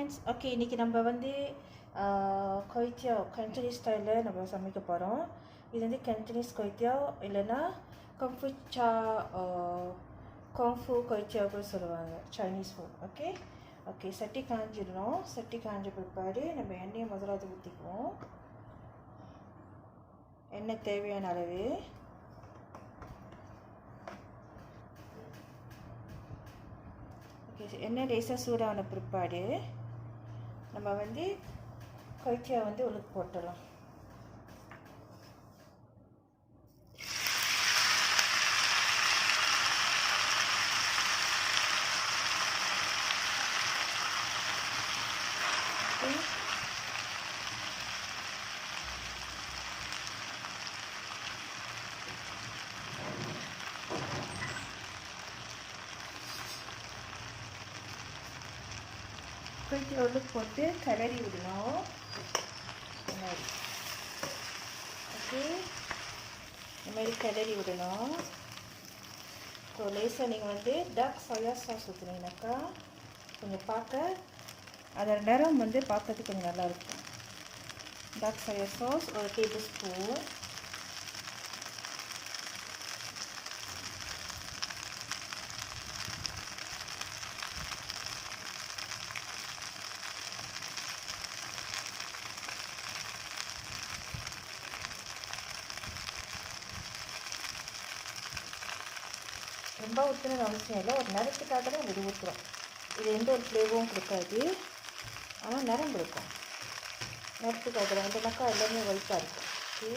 friends. Okay, இன்னைக்கு நம்ம வந்து Kuey Teow Cantonese style நம்ம சமைக்க போறோம். இது வந்து Cantonese Kuey Teow இல்லனா Cornflour Kuey Teow கூட சொல்லுவாங்க. Chinese food. Okay? Okay, சட்டி காஞ்சிரணும். சட்டி காஞ்ச பிற்பாடு நம்ம எண்ணெயை முதல்ல ஊத்திக்குவோம். எண்ணெய் தேவையான அளவு. எண்ணெய் லேசாக சூடான பிற்பாடு நம்ம வந்து Kuey Teow வந்து உளுக்கு போட்டுடலாம். Kuey Teow உளுக்கு போட்டு கிளறி விடணும். ஓகே, இந்த மாதிரி கிளறி விடணும். ஸோ லேசாக நீங்கள் வந்து டார்க் சோயா சாஸ் ஊற்றுனீங்கன்னாக்கா கொஞ்சம் பார்க்க அதோட நிறம் வந்து பார்க்கறதுக்கு கொஞ்சம் நல்லாயிருக்கும். டார்க் சோயா சாஸ் ஒரு டேபிள் ஸ்பூன். ரொம்ப ஊற்றணும்னு அவசியம் இல்லை, ஒரு நிறத்துக்காக தான் இது ஊற்றுறோம். இது எந்த ஒரு ஃப்ளேவரும் கொடுக்காது, ஆனால் நிறம் கொடுக்கும். நிறத்துக்காக அந்த பக்கம் எல்லாமே ஒயிட்டாக இருக்கும். ஓகே,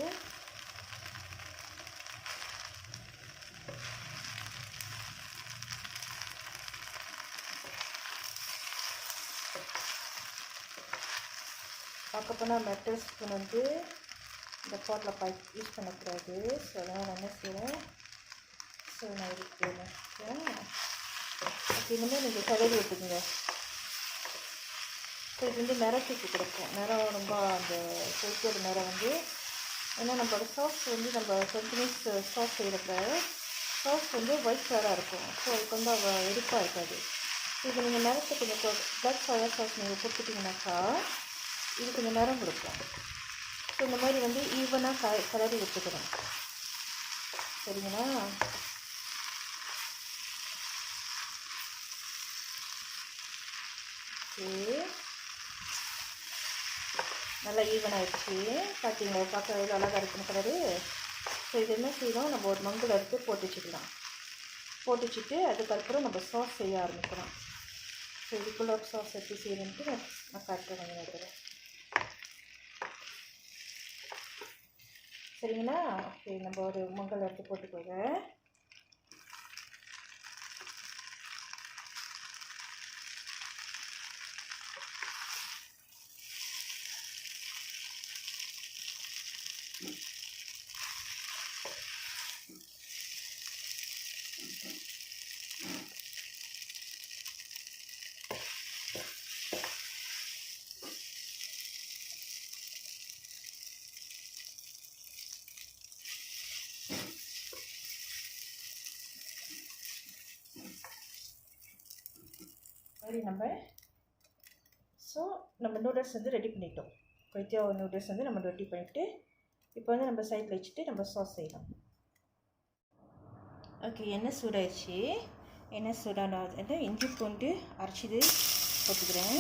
பார்க்க போனால் மெட்டல் ஸ்பூன் வந்து இந்த பாட்டில் யூஸ் பண்ணக்கூடாது. ஸோ அதனால் என்ன செய்கிறேன், ஸோ நான் இருக்கிறேன். இனிமேல் நீங்கள் கிளறி விட்டுக்குங்க. ஸோ இது வந்து நிறத்துக்கு கொடுக்கும். நிறம் ரொம்ப அந்த கொய்யோட நிறம் வந்து, ஏன்னா நம்மளோட சாஸ் வந்து நம்ம கண்டினியூஸ் சாஸ் செய்கிறப்ப சாஸ் வந்து ஒயிட் கலராக இருக்கும். ஸோ அதுக்கு வந்து எடுப்பாக இருக்காது. இது நீங்கள் நிறத்தை கொஞ்சம் பிளாக் சோயா சாஸ் நீங்கள் கொடுத்துட்டிங்கனாக்கா இது கொஞ்சம் நிறம் கொடுக்கும். ஸோ இந்த மாதிரி வந்து ஈவனாக கிளறி விட்டுக்கணும். சரிங்களா? நல்லா ஈவன் ஆகிடுச்சு. பார்த்தீங்களா, பார்க்க எவ்வளோ அழகாக இருக்குன்னு கலரு. ஸோ இது என்ன செய்யணும், நம்ம ஒரு மங்கில் எடுத்து போட்டு வச்சுக்கலாம். போட்டு வச்சுட்டு அதுக்கப்புறம் நம்ம சாஸ் செய்ய ஆரம்பிக்கலாம். ஸோ இதுக்குள்ள சாஸ் எப்படி செய்யணுன்ட்டு நான் காட்டுறேன் நினைக்கிறேன். சரிங்களா? ஓகே, நம்ம ஒரு மங்கில் எடுத்து போட்டுக்கோங்க. சரி, நம்ம நூடுல்ஸ் வந்து ரெடி பண்ணிட்டோம். Kuey Teow நூடுல்ஸ் வந்து நம்ம ரெடி பண்ணிவிட்டு இப்போ வந்து நம்ம சைடில் வச்சுட்டு நம்ம சாஸ் செய்யலாம். ஓகே, எண்ணெய் சூடாயிடுச்சு. எண்ணெய் சூடான இஞ்சி பூண்டு அரைச்சிது போட்டுக்கிறேன்.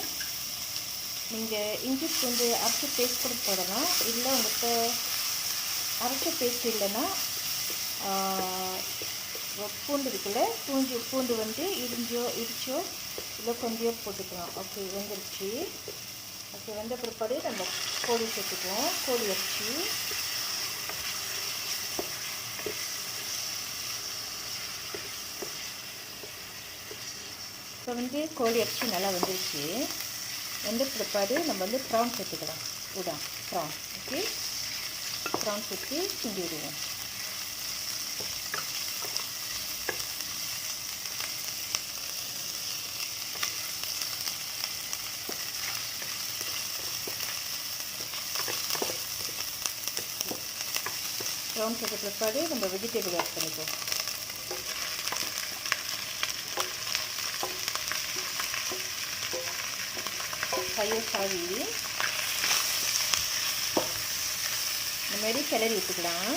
நீங்கள் இஞ்சி பூண்டு அரைச்சி பேஸ்ட் கூட போடலாம். இல்லை உங்கள்கிட்ட அரைச்ச பேஸ்ட் இல்லைன்னா பூண்டு இருக்குல்ல, பூண்டு வந்து இடிச்சோ இல்லை கொஞ்சம் போட்டுக்கலாம். ஓகே, வெந்துருச்சு. ஓகே, வெந்த பிற்பாடு நம்ம கோழி சேர்த்துக்குவோம். கோழி அரிசி இப்போ வந்து கோழி அரிசி நல்லா வந்துருச்சு. வெந்த பிற்பாடு நம்ம வந்து ப்ரான் சேர்த்துக்கலாம். ப்ரான். ஓகே, ப்ரான் சேர்த்து கிண்டி விடுவோம். ப்ரான் சேர்த்த பிற்பாடு நம்ம வெஜிடபிள் ஆட் பண்ணிக்குவோம். sayur sawi இந்த மாதிரி கிளறி விட்டுக்கலாம்.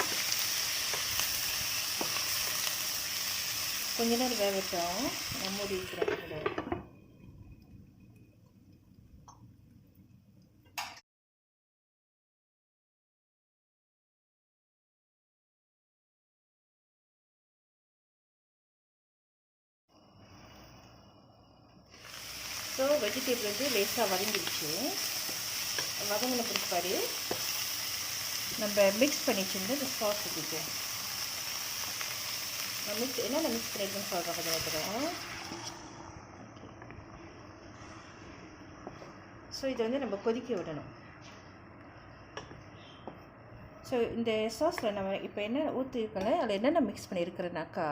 கொஞ்ச நேரம் வேகட்டும். நான் மூடி வைக்கிறேன். ஸோ வெஜிடபிள் வந்து லேசாக வதங்கிடுச்சு. வதங்கின பிற்பாடு நம்ம மிக்ஸ் பண்ணி வச்சுருந்து இந்த சாஸ் ஊற்றிப்போம். நான் என்னென்ன மிக்ஸ் பண்ணியிருக்கேன்னு சொல்கிறேன் கொஞ்சம் நேரத்தில். ஸோ இதை வந்து நம்ம கொதிக்க விடணும். ஸோ இந்த சாஸில் நம்ம இப்போ என்ன ஊற்றிருக்கோன்னா அதில் என்னென்ன mix பண்ணியிருக்கிறேனாக்கா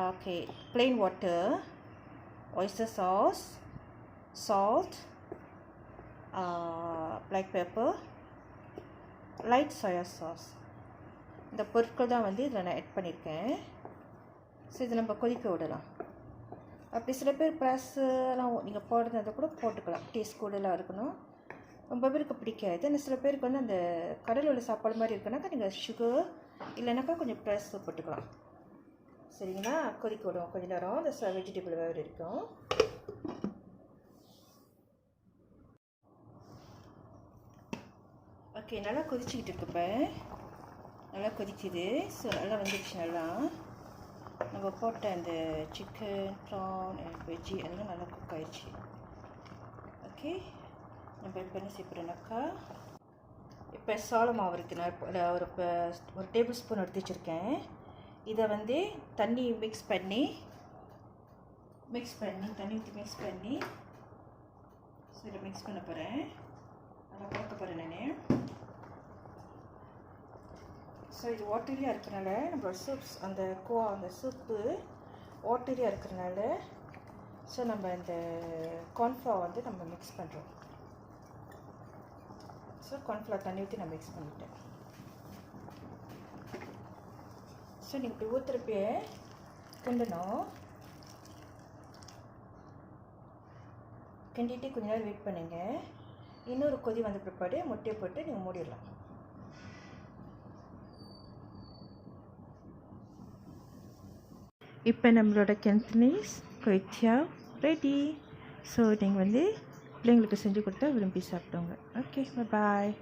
okay, plain water, oyster sauce, salt, black pepper, light soya sauce. இந்த பொருட்கள் தான் வந்து இதில் நான் ஆட் பண்ணியிருக்கேன். ஸோ இதை நம்ம கொதிக்க விடலாம். அப்படி சில பேர் ப்ளஸ்லாம் நீங்கள் போடுறத கூட போட்டுக்கலாம். டேஸ்ட் கூடலாம் இருக்கணும். ரொம்ப பேருக்கு பிடிக்காது. ஆனால் சில பேருக்கு வந்து அந்த கடலில் உள்ள சாப்பாடு மாதிரி இருக்குன்னாக்கா நீங்கள் சுகர் இல்லைனாக்கா கொஞ்சம் ப்ளஸ் போட்டுக்கலாம். சரிங்களா? கொதிக்க விடுவோம் கொஞ்சம் நேரம். அந்த வெஜிடபிள் வேறு இருக்கும். ஓகே, நல்லா கொதிச்சிக்கிட்டு இருக்கு. இப்போ நல்லா கொதிக்குது. ஸோ நல்லா வந்துடுச்சு. நல்லா நம்ம போட்ட அந்த சிக்கன், ப்ரான், வெஜ்ஜி எல்லாம் நல்லா குக் ஆயிடுச்சு. ஓகே, நம்ம இப்போ என்ன செய்யப்படுறோம்னாக்கா இப்போ சோள மாவு இருக்குது. நான் ஒரு டேபிள் ஸ்பூன் எடுத்து வச்சுருக்கேன். இதை வந்து தண்ணி மிக்ஸ் பண்ணி தண்ணி ஊற்றி மிக்ஸ் பண்ணி ஸோ இதை மிக்ஸ் பண்ண போகிறேன். அதை பார்க்க போகிறேன் நான். ஸோ இது வாட்டரியாக இருக்கிறனால நம்மளோட சூப்ஸ் அந்த சூப்பு வாட்டரியாக இருக்கிறனால ஸோ நம்ம இந்த கார்ன்ஃப்ளவர் வந்து நம்ம மிக்ஸ் பண்ணுறோம். ஸோ கார்ன்ஃப்ளவர் தண்ணி ஊற்றி நான் மிக்ஸ் பண்ணிட்டேன். ஸோ நீங்கள் இப்படி ஊற்றுறப்பே கிண்டணும். கிண்டிட்டு கொஞ்ச நேரம் வெயிட் பண்ணுங்க. இன்னொரு கொதி வந்த பிற்பாடு முட்டையை போட்டு நீங்கள் மூடிடலாம். இப்போ நம்மளோட Cantonese Kuey Teow ready. So நீங்கள் வந்து பிள்ளைங்களுக்கு செஞ்சு கொடுத்தா விரும்பி சாப்பிடுவாங்க. ஓகே, பாய்.